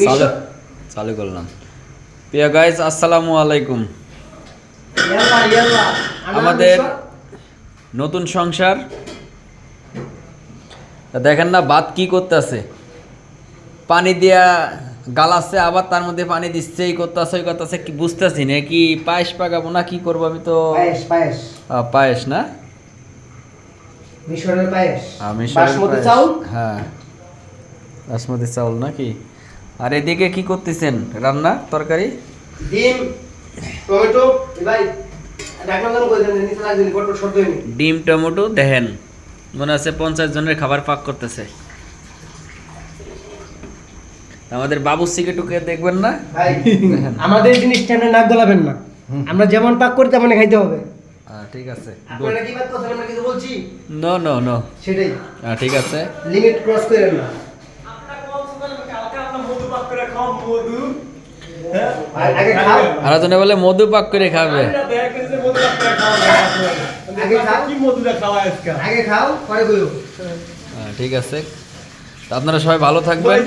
চালু চালু করলাম। প্রিয় গাইস, আসসালামু আলাইকুম। আমাদের নতুন সংসার দেখেন না, ভাত কি করতেছে, পানি দিয়া গালাচ্ছে, আবার তার মধ্যে পানি দিচ্ছে, এই করতেছে ওই করতেছে, কি বুঝতেছি না, কি পায়েস পাকাবো না কি করবো? আমি তো পায়েস পায়েস না, মিশরের পায়েস, মিশরের বাসমতি পায়েস। চাউল। হ্যাঁ, বাসমতি চাউল নাকি? আর এদিকে কি করতেছেন? রান্না তরকারি, ডিম, টমেটো। ভাই ডাকনাম নাম কই দেন, নিচে লাগেনি, কত শব্দ হয়নি। ডিম টমেটো দেখেন, মনে আছে 50 জনের খাবার পাক করতেছে। আমাদের বাবুর্চিকে টুকে দেখবেন না ভাই আমাদের জিনিসটা আমরা নাক গলাবেন না, আমরা যেমন পাক করি তেমনই খাইতে হবে। ঠিক আছে, আপনারা কি বাত করছেন, আমরা কিছু বলছি? নো নো নো, সেটাই, ঠিক আছে। লিমিট ক্রস করেন না। আগে খাও, আর জনে বলে মধু পাক করে খাবে। আগে খাও পরে কইও। ঠিক আছে, তো আপনারা সবাই ভালো থাকবেন।